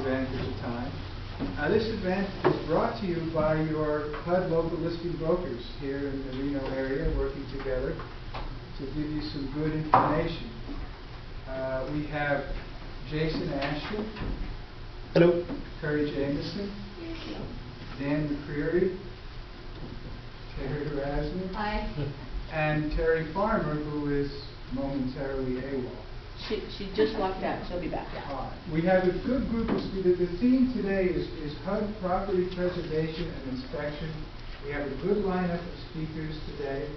advantage of time. This event is brought to you by your HUD local listing brokers here in the Reno area, working together to give you some good information. We have Jason Ashton. Hello. Curry Jameson. Dan McCreary. Terry Rasner. Hi. And Teri Farmer, who is momentarily AWOL. She just walked out. She'll be back. We have a good group of speakers. The theme today is HUD property preservation and inspection. We have a good lineup of speakers today.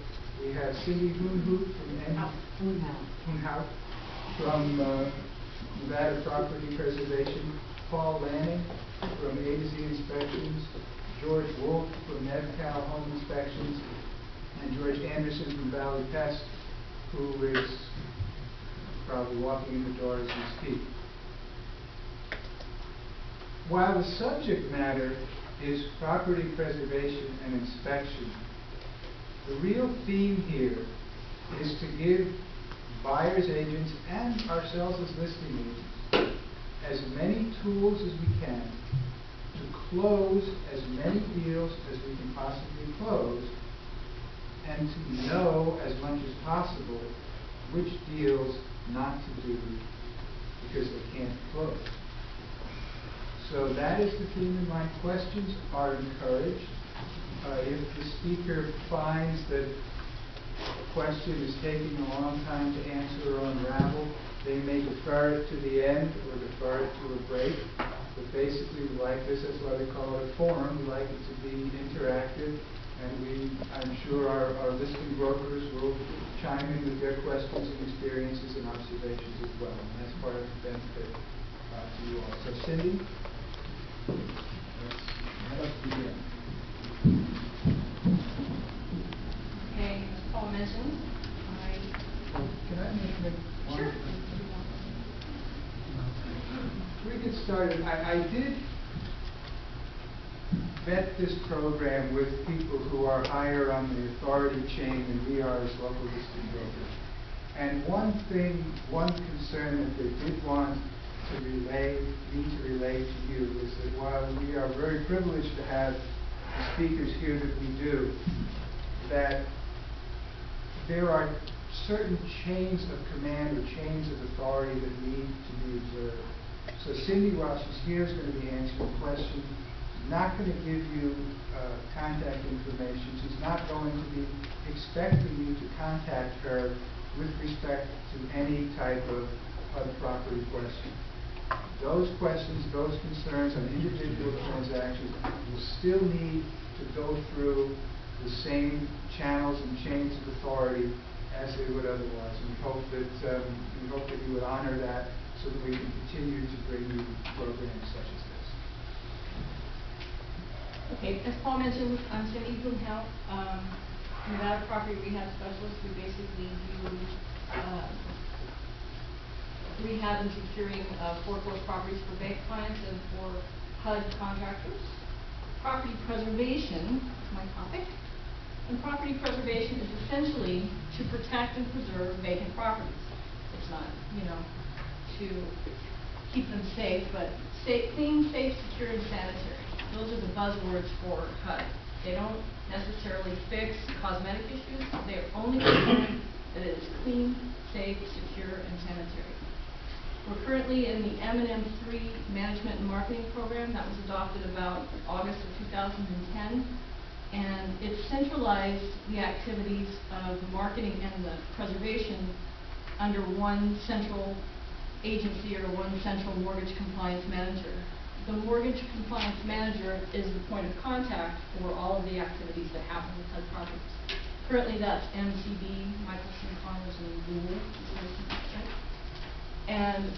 We have Cindy Hoonhout from Nevada Property Preservation, Paul Lanning from A to Z Inspections, George Wolf from NEV-CAL Home Inspections, and George Anderson from Valley Pest, who is probably walking in the door as we speak. While the subject matter is property preservation and inspection, the real theme here is to give buyers agents and ourselves as listing agents as many tools as we can to close as many deals as we can possibly close, and to know as much as possible which deals not to do because they can't close. So that is the theme, and my questions are encouraged. If the speaker finds that a question is taking a long time to answer or unravel, they may defer it to the end or defer it to a break. But basically, we like this, that's why we call it a forum. We like it to be interactive, and I'm sure our listing brokers will chime in with their questions and experiences and observations as well. And that's part of the benefit to you all. So Cindy, let's begin. Okay, as Paul mentioned, Can I make one? Sure. We get started. I did vet this program with people who are higher on the authority chain than we are as local listing brokers. And one concern that they did want me to relay to you is that while we are very privileged to have the speakers here that we do, that there are certain chains of command or chains of authority that need to be observed. So Cindy, while she's here, is going to be answering questions. She's not going to give you contact information. She's not going to be expecting you to contact her with respect to any type of property question. Those questions, those concerns on individual transactions will still need to go through the same channels and chains of authority as they would otherwise. And we hope that you would honor that so that we can continue to bring you programs such as this. okay, as Paul mentioned, I'm Cindy Hoonhout, Nevada Property Rehab Specialists. We basically do rehab and securing foreclosed properties for bank clients and for HUD contractors. Property preservation is my topic. And property preservation is essentially to protect and preserve vacant properties. It's not, to keep them safe, but clean, safe, secure, and sanitary. Those are the buzzwords for HUD. They don't necessarily fix cosmetic issues. They are only concerned that it is clean, safe, secure, and sanitary. We're currently in the M&M 3 Management and Marketing Program that was adopted about August of 2010. And it centralized the activities of marketing and the preservation under one central agency or one central mortgage compliance manager. The mortgage compliance manager is the point of contact for all of the activities that happen with HUD properties. Currently that's MCB, Michelson, Connors, and Google. And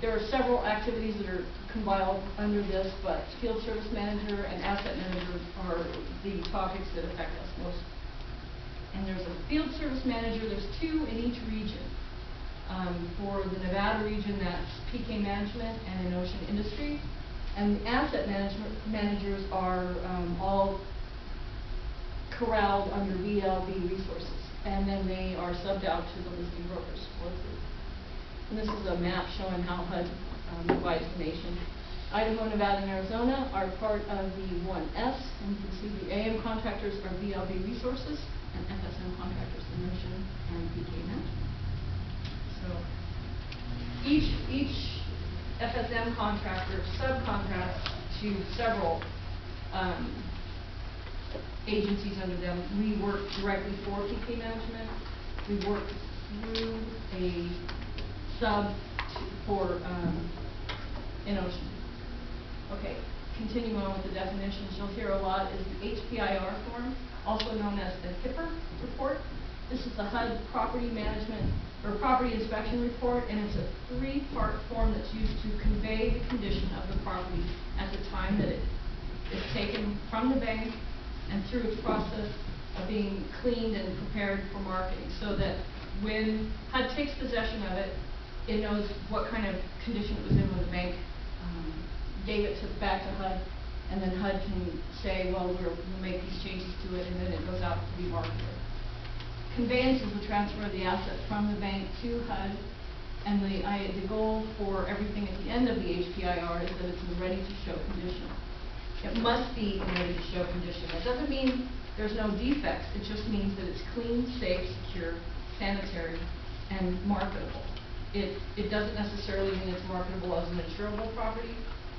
there are several activities that are compiled under this, but field service manager and asset manager are the topics that affect us most. And there's a field service manager, there's two in each region. For the Nevada region, that's PK Management and Ocean Industries. And the asset managers are all corralled under LLB Resources. And then they are subbed out to the listing brokers locally. And this is a map showing how HUD provides the nation. Idaho, Nevada, and Arizona are part of the 1S, and you can see the AM contractors are VLB Resources, and FSM contractors are Notion and PK Management. So each FSM contractor subcontracts to several agencies under them. We work directly for PK Management. We work through a sub for Ocean. Okay, continuing on with the definitions, you'll hear a lot is the HPIR form, also known as the HIPAA report. This is the HUD property management or property inspection report, and it's a 3-part form that's used to convey the condition of the property at the time that it is taken from the bank and through its process of being cleaned and prepared for marketing, so that when HUD takes possession of it, it knows what kind of condition it was in when the bank gave it back to HUD, and then HUD can say, well, we'll make these changes to it, and then it goes out to be marketed. Conveyance is the transfer of the asset from the bank to HUD, and the goal for everything at the end of the HPIR is that it's in ready-to-show condition. It must be in ready-to-show condition. That doesn't mean there's no defects. It just means that it's clean, safe, secure, sanitary, and marketable. It doesn't necessarily mean it's marketable as an insurable property.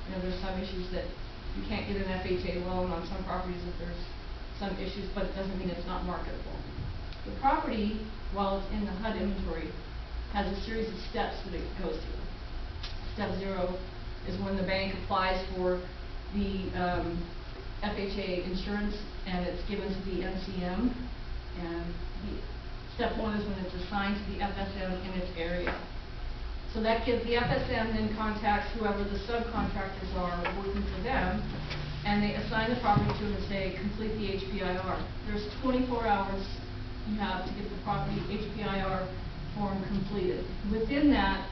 You know, there's some issues that you can't get an FHA loan on some properties if there's some issues, but it doesn't mean it's not marketable. The property, while it's in the HUD inventory, has a series of steps that it goes through. Step 0 is when the bank applies for the FHA insurance, and it's given to the NCM, and step 1 is when it's assigned to the FSM in its area. So that gives the FSM then contacts whoever the subcontractors are working for them, and they assign the property to them and say, complete the HPIR. There's 24 hours you have to get the property HPIR form completed. Within that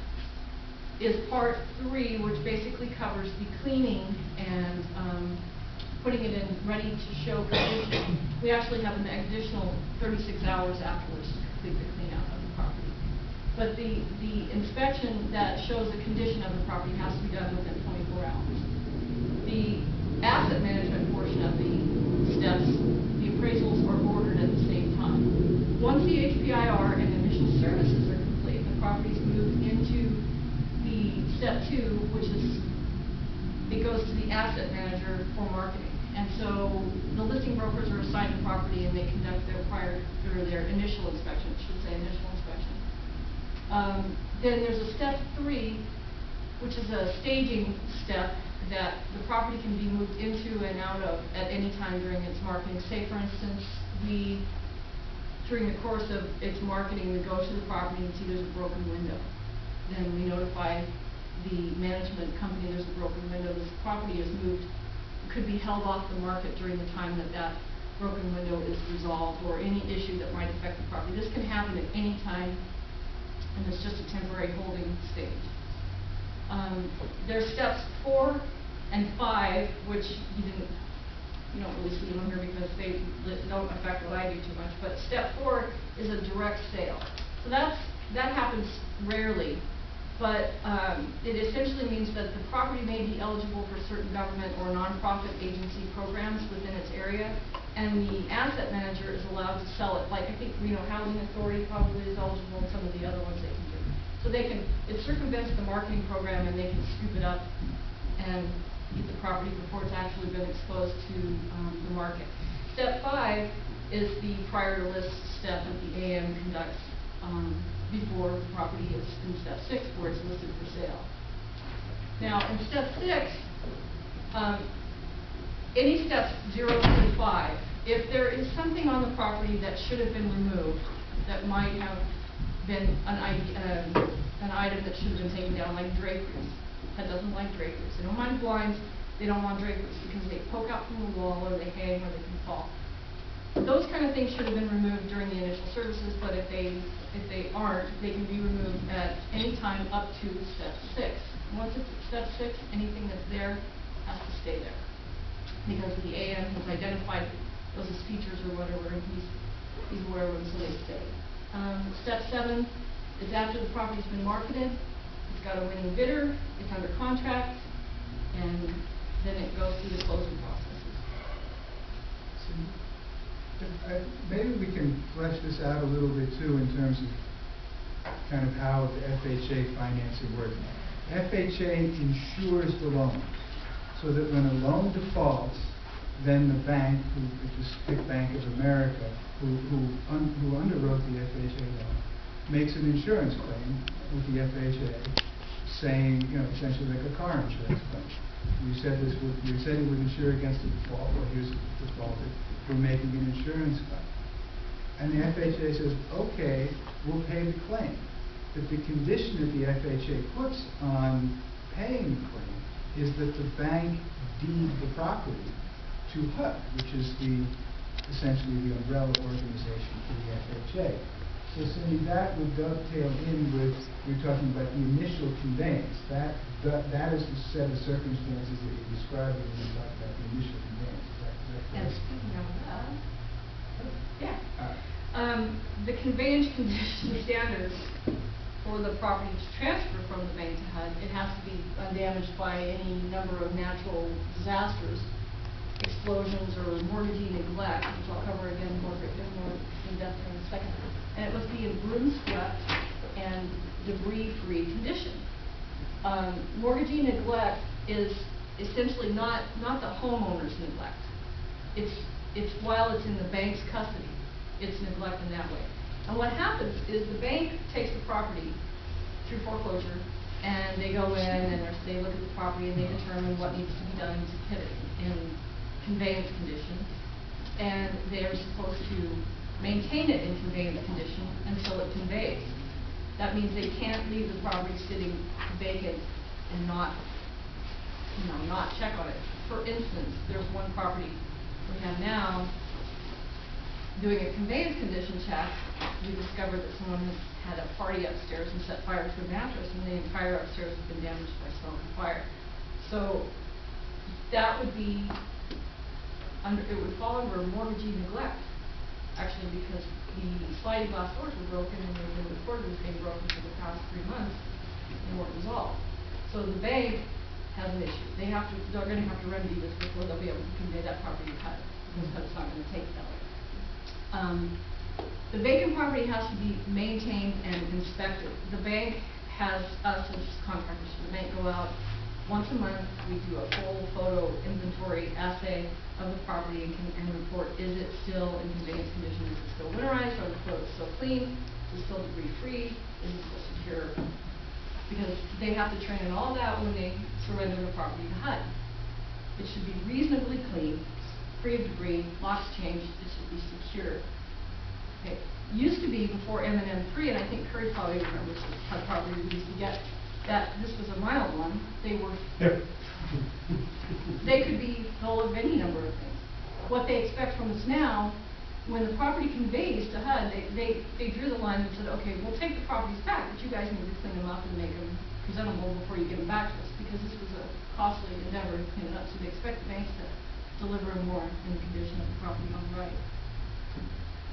is part 3, which basically covers the cleaning and putting it in ready-to-show condition. We actually have an additional 36 hours afterwards to complete the clean out of the property. But the inspection that shows the condition of the property has to be done within 24 hours. The asset management portion of the steps, the appraisals are ordered at the same time. Once the HPIR and initial services are complete, the property is moved into the step 2, which is, it goes to the asset manager for marketing. And so the listing brokers are assigned the property, and they conduct their initial inspection, I should say initial inspection. Then there's a step 3, which is a staging step that the property can be moved into and out of at any time during its marketing. Say, for instance, during the course of its marketing, we go to the property and see there's a broken window. Then we notify the management company there's a broken window. This property is moved. It could be held off the market during the time that broken window is resolved, or any issue that might affect the property. This can happen at any time, and it's just a temporary holding stage. There's steps 4 and 5, which you don't really see them here because they don't affect what I do too much. But step 4 is a direct sale. So that happens rarely, but it essentially means that the property may be eligible for certain government or nonprofit agency programs within its area, and the asset manager is allowed to sell it. Like, I think Reno Housing Authority probably is eligible, and some of the other ones they can do. So it circumvents the marketing program, and they can scoop it up and get the property before it's actually been exposed to the market. Step 5 is the prior to list step that the AM conducts before the property is in step 6, where it's listed for sale. Now, in step 6, any steps 0 through 5, if there is something on the property that should have been removed, that might have been an item that should have been taken down, like draperies. HUD doesn't like draperies. They don't mind blinds. They don't want draperies because they poke out from the wall, or they hang, or they can fall. Those kind of things should have been removed during the initial services, but if they aren't, they can be removed at any time up to step 6. Once it's at step 6, anything that's there has to stay there, because the AM has identified those as features or whatever, and he's aware of them, so they stay. Step 7 is after the property's been marketed. The it's got a winning bidder, it's under contract, and then it goes through the closing processes. Maybe we can flesh this out a little bit too in terms of kind of how the FHA financing works. FHA insures the loan, so that when a loan defaults, then the bank, which is Skip Bank of America, who underwrote the FHA loan, makes an insurance claim with the FHA, saying, essentially like a car insurance claim. You said you would insure against a default. Well, here's defaulted. We're making an insurance claim. And the FHA says, okay, we'll pay the claim. But the condition that the FHA puts on paying the claim is that the bank deed the property to HUD, which is essentially the umbrella organization for the FHA. So Cindy, that would dovetail in with, you're talking about the initial conveyance. That is the set of circumstances that you're describing when you talk about the initial conveyance. Is that correct? And speaking of that, the conveyance condition standards for the property to transfer from the bank to HUD, it has to be undamaged by any number of natural disasters, explosions, or mortgagee neglect, which I'll cover again more in depth in a second. And it must be in broom-swept and debris-free condition. Mortgagee neglect is essentially not the homeowner's neglect. It's while it's in the bank's custody, it's neglect in that way. And what happens is the bank takes the property through foreclosure, and they go in and they look at the property and they determine what needs to be done to get it in conveyance condition, and they are supposed to maintain it in conveyance condition until it conveys. That means they can't leave the property sitting vacant and not check on it. For instance, there's one property we have now doing a conveyance condition check. We discovered that someone had a party upstairs and set fire to a mattress, and the entire upstairs has been damaged by smoke and fire. So that would be it would fall under mortgagee neglect, actually, because the sliding glass doors were broken and they've been reported as being broken for the past 3 months and weren't resolved. So the bank has an issue. They're going to have to remedy this before they'll be able to convey that property to HUD, because HUD's not going to take it that way. The vacant property has to be maintained and inspected. The bank has us as contractors. The bank go out once a month. We do a full photo inventory assay of the property and report, is it still in conveyance condition? Is it still winterized? Are the photos still clean? Is it still debris free? Is it still secure? Because they have to train in all that when they surrender the property to HUD. It should be reasonably clean, free of debris, locks changed, it should be secure. Okay. Used to be before M&M3, and I think Curry probably remembers HUD property we used to get, that this was a mild one. They were they could be full of any number of things. What they expect from us now, when the property conveys to HUD, they drew the line and said, okay, we'll take the properties back, but you guys need to clean them up and make them presentable before you give them back to us, because this was a costly endeavor to clean it up. So they expect the banks to deliver more in the condition of the property on the right.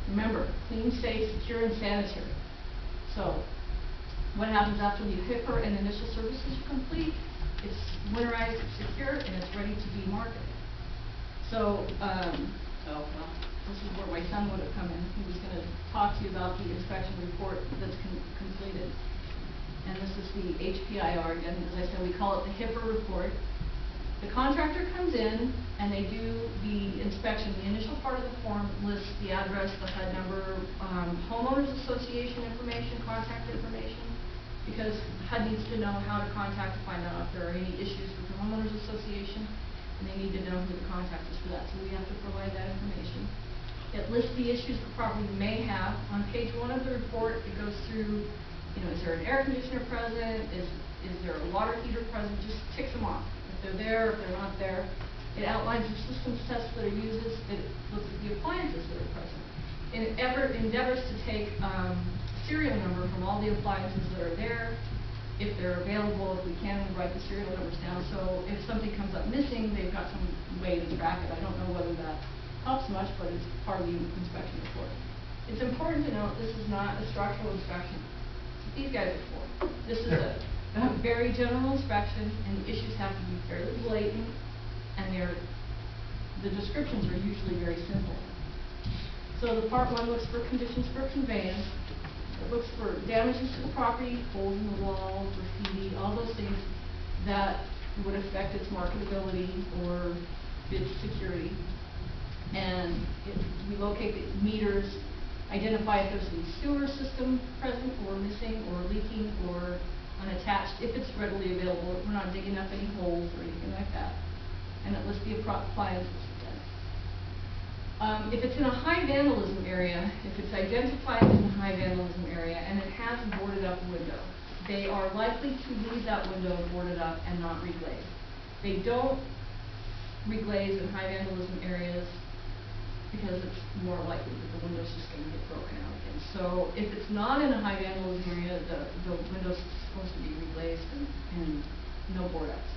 Remember, clean, safe, secure, and sanitary. So what happens after the HIPAA and initial services are complete? It's winterized, it's secure, and it's ready to be marketed. So, this is where my son would have come in. He was going to talk to you about the inspection report that's completed. And this is the HPIR again. As I said, we call it the HIPAA report. The contractor comes in and they do the inspection. The initial part of the form lists the address, the HUD number, homeowners association information, contact information, because HUD needs to know how to contact to find out if there are any issues with the homeowners association, and they need to know who the contact is for that. So we have to provide that information. It lists the issues the property may have. On page 1 of the report, it goes through, is there an air conditioner present? Is there a water heater present? Just ticks them off. If they're there, if they're not there. It outlines the systems tests that are used. It looks at the appliances that are present. And it endeavors to take serial number from all the appliances that are there. If they're available, if we can, we write the serial numbers down. So if something comes up missing, they've got some way to track it. I don't know whether that helps much, but it's part of the inspection report. It's important to note this is not a structural inspection. These guys are for. This is a very general inspection, and the issues have to be fairly blatant, and the descriptions are usually very simple. So the part one looks for conditions for conveyance. It looks for damages to the property, holes in the wall, graffiti, all those things that would affect its marketability or its security. And we locate the meters, identify if there's any sewer system present or missing or leaking or unattached, if it's readily available. We're not digging up any holes or anything like that. And it lists the appliances again. If it's in a high vandalism area, if it's identified as a high vandalism area and it has a boarded up window, they are likely to leave that window boarded up and not reglaze. They don't reglaze in high vandalism areas because it's more likely that the window's just going to get broken out again. So if it's not in a high vandalism area, the window's supposed to be reglazed and no board ups.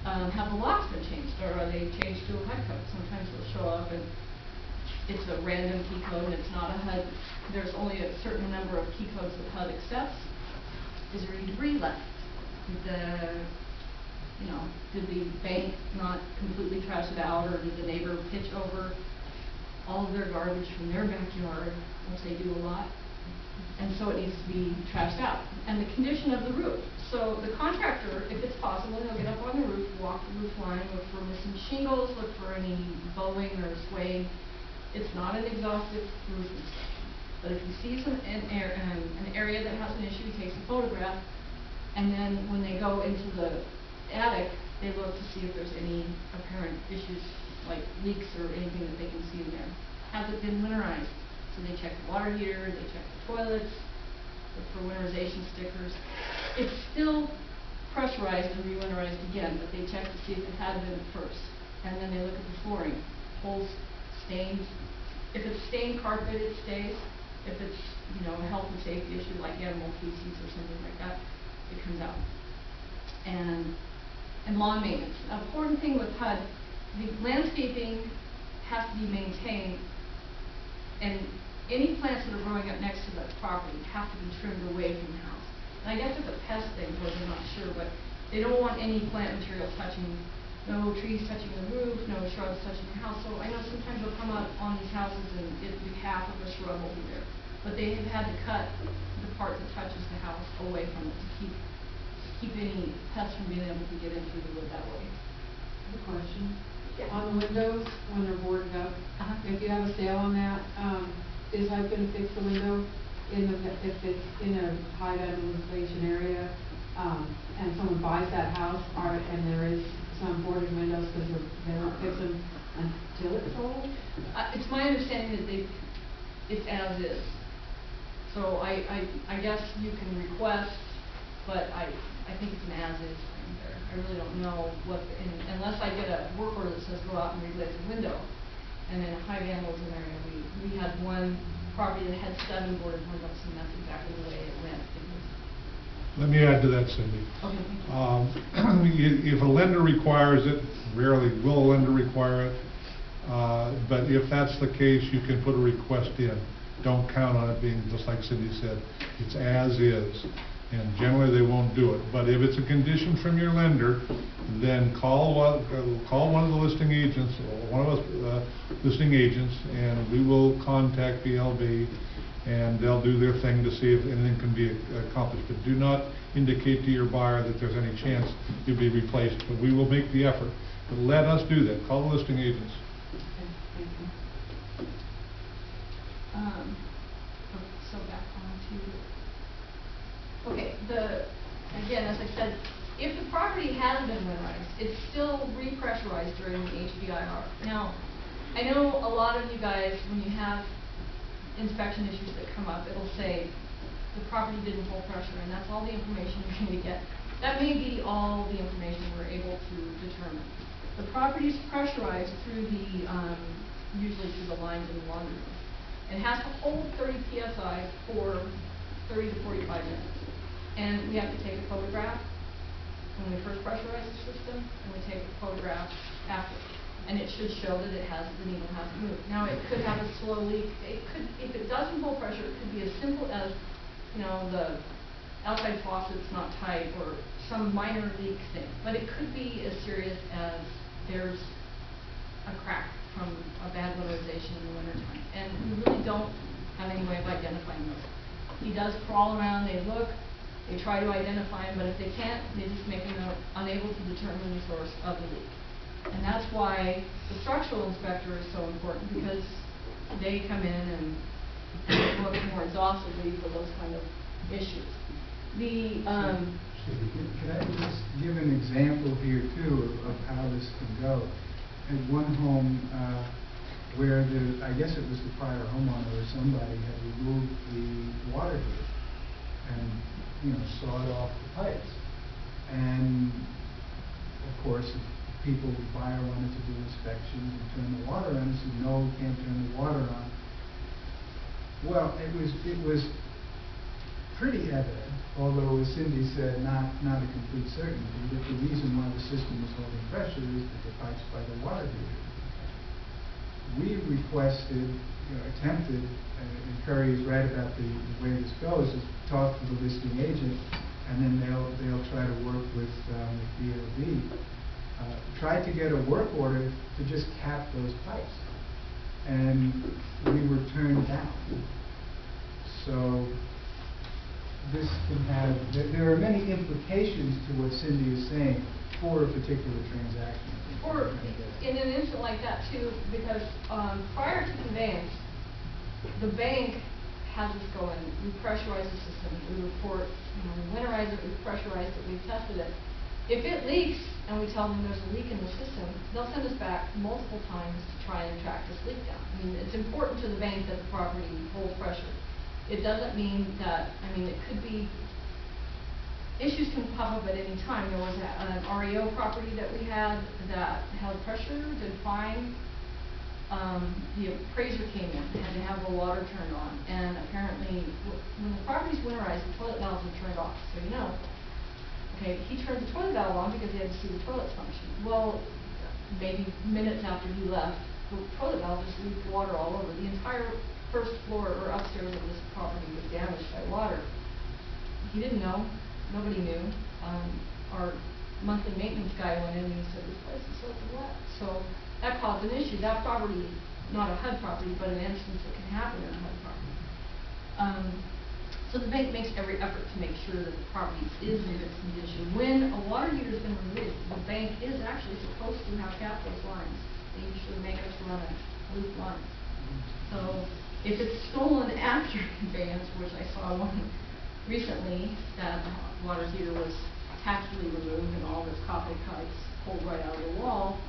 Have the locks been changed, or are they changed to a HUD code? Sometimes they'll show up and it's a random key code and it's not a HUD. There's only a certain number of key codes that HUD accepts. Is there any debris left? Did the bank not completely trash it out, or did the neighbor pitch over all of their garbage from their backyard, which they do a lot? And so it needs to be trashed out. And the condition of the roof. So the contractor, if it's possible, he'll get up on the roof, walk the roof line, look for missing shingles, look for any bowing or swaying. It's not an exhaustive roof inspection. But if he sees an area that has an issue, he takes a photograph, and then when they go into the attic, they look to see if there's any apparent issues like leaks or anything that they can see in there. Has it been winterized? So they check the water heater, they check the toilets, look for winterization stickers. It's still pressurized and re-winterized again, but they check to see if it had been at first. And then they look at the flooring, holes, stains. If it's stained carpet, it stays. If it's, a health and safety issue like animal feces or something like that, it comes out. And lawn maintenance. An important thing with HUD, the landscaping has to be maintained, and any plants that are growing up next to the property have to be trimmed away from the house. And I guess it's a pest thing, but I'm not sure, but they don't want any plant material touching, no trees touching the roof, no shrubs touching the house. So I know sometimes they'll come up on these houses and it'll be half of a shrub will be there. But they have had to cut the part that touches the house away from it to keep any pests from being able to get in through the wood that way. I have a question. Yeah. On the windows, when they're boarded up, if you have a sale on that, is HUD going to fix the window if it's in a high vandalization area, and someone buys that house, and there is some boarded windows because they won't fix them until it's sold? It's my understanding that it's as is. So I guess you can request, but I think it's an as-is thing there. I really don't know unless I get a work order that says go out and reglaze the window. And in a high vandalism area, we had one property that had 7 boarded windows, and that's exactly the way it went. Let me add to that, Cindy. Okay. If a lender requires it, rarely will a lender require it, but if that's the case, you can put a request in. Don't count on it being, just like Cindy said, it's as is. And generally they won't do it. But if it's a condition from your lender, then call one of the listing agents, or one of us listing agents, and we will contact the LB, and they'll do their thing to see if anything can be accomplished. But do not indicate to your buyer that there's any chance you'll be replaced. But we will make the effort. But let us do that. Call the listing agents. Okay, thank you. So back on to, okay, again, as I said, if the property has been winterized, it's still repressurized during the HBIR. Now, I know a lot of you guys, when you have inspection issues that come up, it'll say the property didn't hold pressure, and that's all the information you're going to get. That may be all the information we're able to determine. The property is pressurized through usually through the lines in the laundry room. It has to hold 30 psi for 30 to 45 minutes. And we have to take a photograph when we first pressurize the system, and we take a photograph after. And it should show that the needle hasn't moved. Now, it could have a slow leak. If it doesn't hold pressure, it could be as simple as, the outside faucet's not tight or some minor leak thing. But it could be as serious as there's a crack from a bad winterization in the wintertime. And we really don't have any way of identifying those. He does crawl around, they look, they try to identify him, but if they can't, they just make a note, unable to determine the source of the leak. And that's why the structural inspector is so important, because they come in and look more exhaustively for those kind of issues. Can I just give an example here too of how this can go? At one home where I guess it was the prior homeowner or somebody had removed the water heater and sawed off the pipes. And of course, the buyer wanted to do inspections and turn the water on, and said, no, can't turn the water on. Well, it was pretty evident, although as Cindy said, not a complete certainty, that the reason why the system was holding pressure is that the pipes by the water heater. We requested, attempted, and Curry is right about the way this goes, is talk to the listing agent, and then they'll try to work with DLB. Tried to get a work order to just cap those pipes, and we were turned down. So this can have, there are many implications to what Cindy is saying for a particular transaction. Or in an instant like that too, because prior to conveyance, the bank has us go in, we pressurize the system, we report, we winterize it, we pressurize it, we tested it. If it leaks and we tell them there's a leak in the system, they'll send us back multiple times to try and track this leak down. I mean, it's important to the bank that the property holds pressure. It doesn't mean that, it could be, issues can pop up at any time. There was an REO property that we had that held pressure, did fine. The appraiser came in and had to have the water turned on. And apparently, when the property's winterized, the toilet valves are turned off. So okay, he turned the toilet valve on because he had to see the toilets function. Well, maybe minutes after he left, the toilet valve just leaked water all over. The entire first floor or upstairs of this property was damaged by water. He didn't know. Nobody knew. Our monthly maintenance guy went in and he said, this place is soaking wet. So that caused an issue. That property, not a HUD property, but an instance that can happen in a HUD property. So the bank makes every effort to make sure that the property is in good condition. When a water heater has been removed, the bank is actually supposed to have capped those lines. They usually make us run a loop line. So if it's stolen after conveyance, which I saw one recently, that the water heater was tactfully removed and all this copper pipes pulled right out of the wall,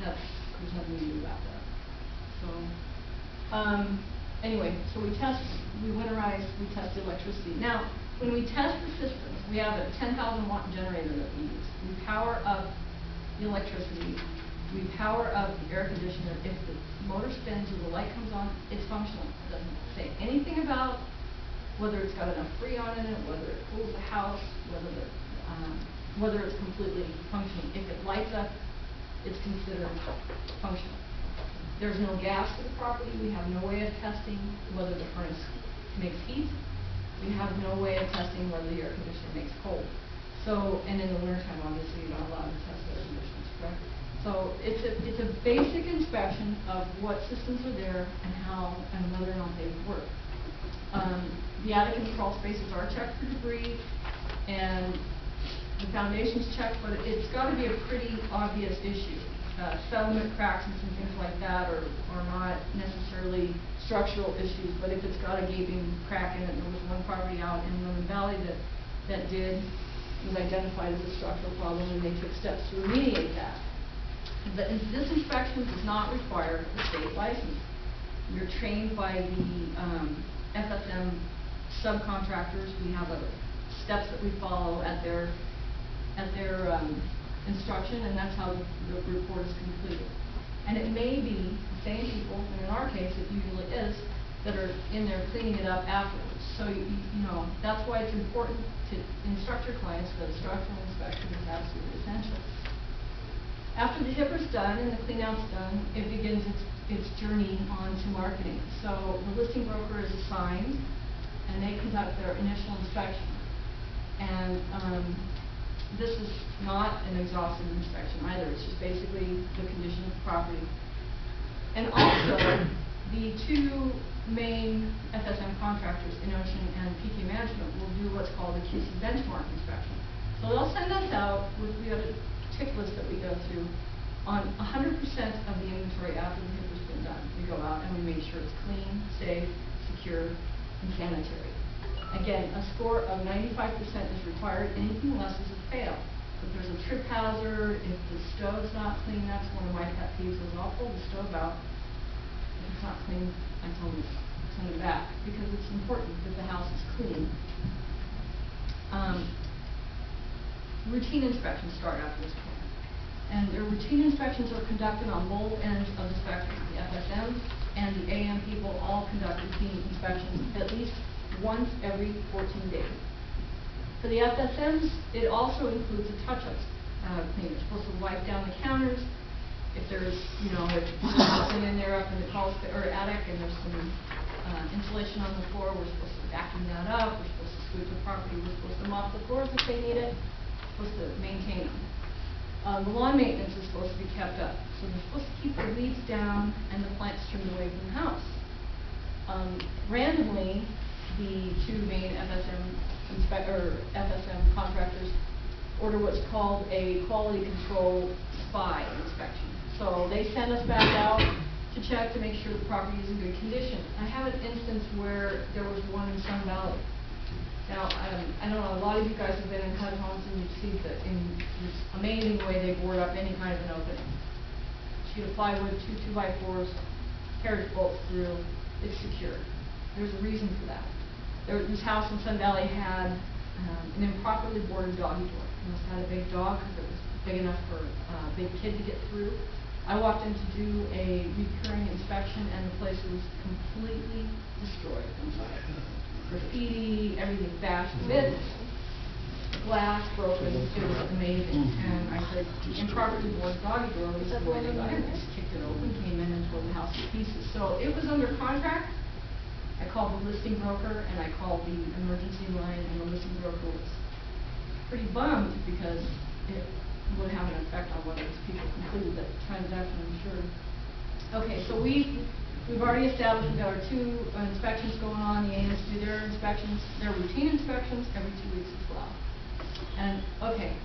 there's nothing to do about that. So, anyway, so we winterize, we test the electricity. Now, when we test the systems, we have a 10,000 watt generator that we use. We power up the electricity. We power up the air conditioner. If the motor spins or the light comes on, it's functional. It doesn't say anything about whether it's got enough freon in it, whether it cools the house, whether it's completely functioning. If it lights up, it's considered functional. There's no gas to the property. We have no way of testing whether the furnace makes heat. We have no way of testing whether the air conditioner makes cold. So, and in the wintertime, obviously, you're not allowed to test air conditioners, correct? So it's a basic inspection of what systems are there and how and whether or not they work. The attic and crawl spaces are checked for debris, and the foundation's checked, but it's got to be a pretty obvious issue. Settlement cracks and some things like that are not necessarily structural issues, but if it's got a gaping crack in it, there was one property out in the valley that was identified as a structural problem, and they took steps to remediate that. This inspection does not require a state license. You're trained by the FSM subcontractors. We have steps that we follow at their instruction, and that's how the report is completed. And it may be the same people, and in our case it usually is, that are in there cleaning it up afterwards. So that's why it's important to instruct your clients that a structural inspection is absolutely essential. After the HIPAA's done and the clean out's done, it begins its journey on to marketing. So the listing broker is assigned and they conduct their initial inspection. And this is not an exhaustive inspection either. It's just basically the condition of the property. And also, the two main FSM contractors, Ocean and PK Management, will do what's called a QC benchmark inspection. So they'll send us out with, we have a tick list that we go through on 100% of the inventory after the HIPAA's been done. We go out and we make sure it's clean, safe, secure, and sanitary. Again, a score of 95% is required. Anything less is a fail. If there's a trip hazard, if the stove's not clean, that's one of my pet peeves, is I'll pull the stove out. If it's not clean, I tell them to send it back, because it's important that the house is clean. Routine inspections start after this point. And their routine inspections are conducted on both ends of the spectrum. The FSM and the AM people all conduct routine inspections at least once every 14 days. For the FSMs, it also includes a touch-up clean. You're supposed to wipe down the counters. If there's, if there's something in there up in the crawl space or attic and there's some insulation on the floor, we're supposed to vacuum that up. We're supposed to sweep the property. We're supposed to mop the floors if they need it. We're supposed to maintain them. The lawn maintenance is supposed to be kept up. So they're supposed to keep the weeds down and the plants trimmed away from the house. Randomly, the two main FSM contractors order what's called a quality control spy inspection. So they send us back out to check to make sure the property is in good condition. I have an instance where there was one in Sun Valley. Now, I don't know, a lot of you guys have been in HUD homes and you've seen in this amazing way they board up any kind of an opening. Sheet of plywood, 2 2x4s, carriage bolts through, it's secure. There's a reason for that. This house in Sun Valley had an improperly boarded doggy door. It must have had a big dog because it was big enough for a big kid to get through. I walked in to do a recurring inspection and the place was completely destroyed inside. Graffiti, everything bashed to bits, glass broken. It was amazing. And I said, the improperly boarded doggy door was the way they got in. Just kicked it open, came in and tore the house to pieces. So it was under contract. I called the listing broker and I called the emergency line, and the listing broker was pretty bummed because it would have an effect on whether these people completed the transaction, I'm sure. Okay, so we've already established we've got our 2 inspections going on. The AMs do their inspections, their routine inspections every 2 weeks as well. And okay,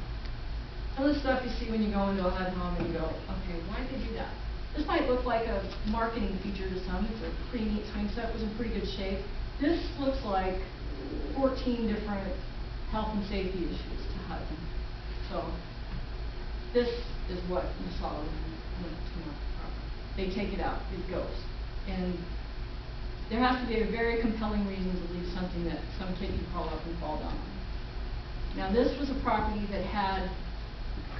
some of the stuff you see when you go into a HUD home and you go, okay, why did they do that? This might look like a marketing feature to some. It's a pretty neat swing set. It was in pretty good shape. This looks like 14 different health and safety issues to HUD. So this is what you saw when it came up. They take it out. It goes. And there has to be a very compelling reason to leave something that some kid can crawl up and fall down on. Now this was a property that had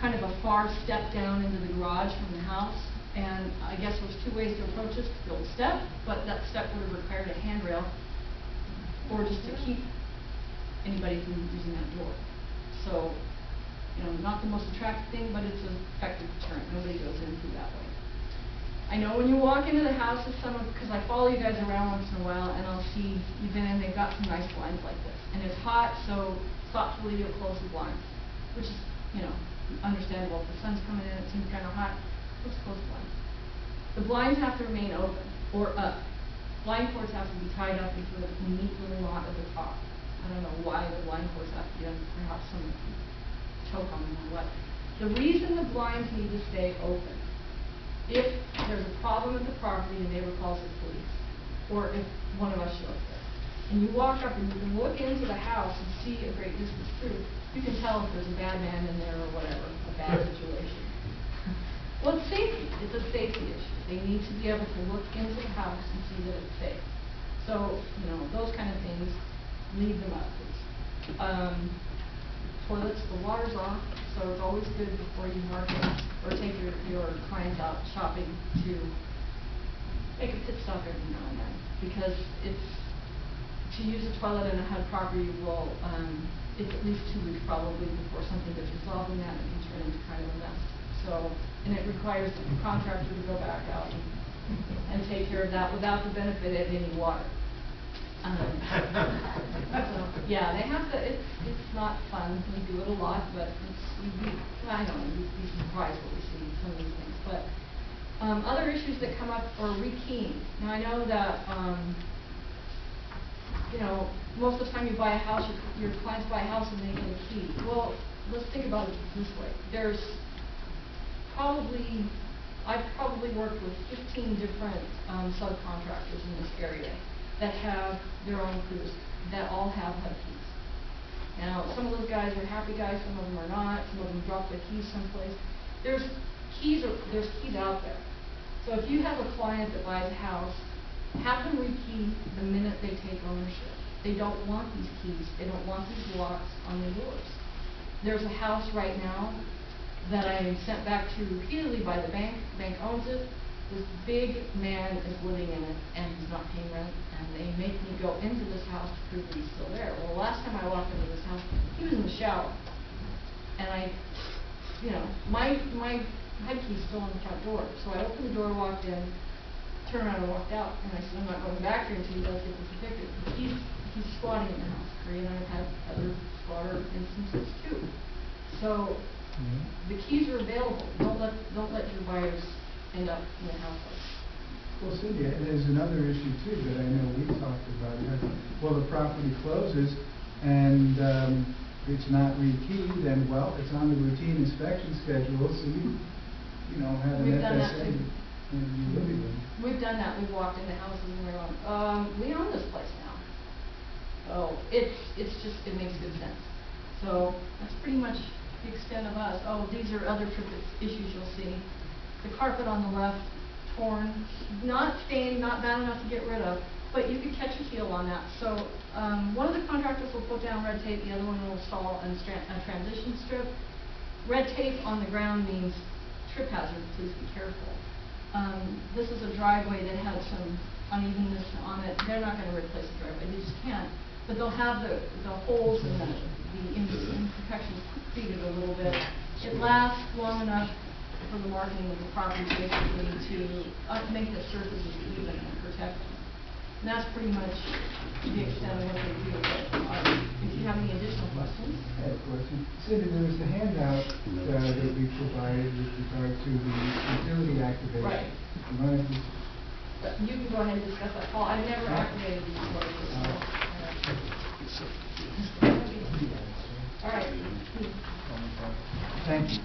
kind of a far step down into the garage from the house. And I guess there's 2 ways to approach this: to build a step, but that step would have required a handrail, or just to keep anybody from using that door. So, not the most attractive thing, but it's an effective deterrent. Nobody goes in through that way. I know when you walk into the house with someone, because I follow you guys around once in a while, and I'll see you've been in, they've got some nice blinds like this. And it's hot, so thoughtfully you'll close the blinds, which is, understandable. If the sun's coming in, it seems kind of hot. Let's close the blinds. The blinds have to remain open or up. Blind cords have to be tied up into a neat little knot at the top. I don't know why the blind cords have to be done. Perhaps some choke on them or what. The reason the blinds need to stay open, if there's a problem with the property, the neighbor calls the police, or if one of us shows there, and you walk up and you can look into the house and see a great distance through, you can tell if there's a bad man in there or whatever, a bad situation. Well, it's safety. It's a safety issue. They need to be able to look into the house and see that it's safe. So, those kind of things, leave them up, please. Toilets, the water's off, so it's always good before you market or take your clients out shopping to make a pit stop every now and then. Because to use a toilet in a HUD property will, it's at least 2 weeks probably before something gets resolved in that and can turn into kind of a mess. So, and it requires the contractor to go back out and take care of that without the benefit of any water. Yeah, they have to, it's not fun, we do it a lot, but I don't know, you'd be surprised what we see, some of these things, but, other issues that come up are rekeying. Now, I know that, you know, most of the time you buy a house, your clients buy a house and they get a key. Well, let's think about it this way. I've probably worked with 15 different subcontractors in this area that have their own crews, that all have HUD keys. Now, some of those guys are happy guys, some of them are not, some of them drop their keys someplace. There's keys out there. So if you have a client that buys a house, have them rekey the minute they take ownership. They don't want these keys, they don't want these locks on their doors. There's a house right now that I sent back to repeatedly by the bank owns it. This big man is living in it and he's not paying rent, and they make me go into this house to prove that he's still there. Well, the last time I walked into this house, he was in the shower. And my HUD key's still on the front door. So I opened the door, walked in, turned around and walked out, and I said, I'm not going back here until he does get this evicted. He's squatting in the house. Corey and I have had other squatter instances too. So the keys are available. Don't let your buyers end up in a house like that. Well, Cindy, there's another issue too that I know we talked about. Well, the property closes and it's not rekeyed, and well, it's on the routine inspection schedule, so you know, have an We've done that FSA. too. And you live in. We've done that. We've walked into houses and we're going, we own this place now. Oh, it makes good sense. So that's pretty much the extent of us. Oh, these are other issues you'll see. The carpet on the left, torn, not stained, not bad enough to get rid of, but you could catch a heel on that. So one of the contractors will put down red tape, the other one will install a transition strip. Red tape on the ground means trip hazard, please be careful. This is a driveway that had some unevenness on it. They're not going to replace the driveway, they just can't. But they'll have the holes and the imperfections treated a little bit. It lasts long enough for the marketing of the property basically to make the surfaces even and protect them. And that's pretty much the extent of what they do. If you have any additional questions. I have a question. Cindy, there was the handout that we provided with regard to the utility activation. Right. You can go ahead and discuss that, Paul. I've never activated these utilities. All right. Thank you.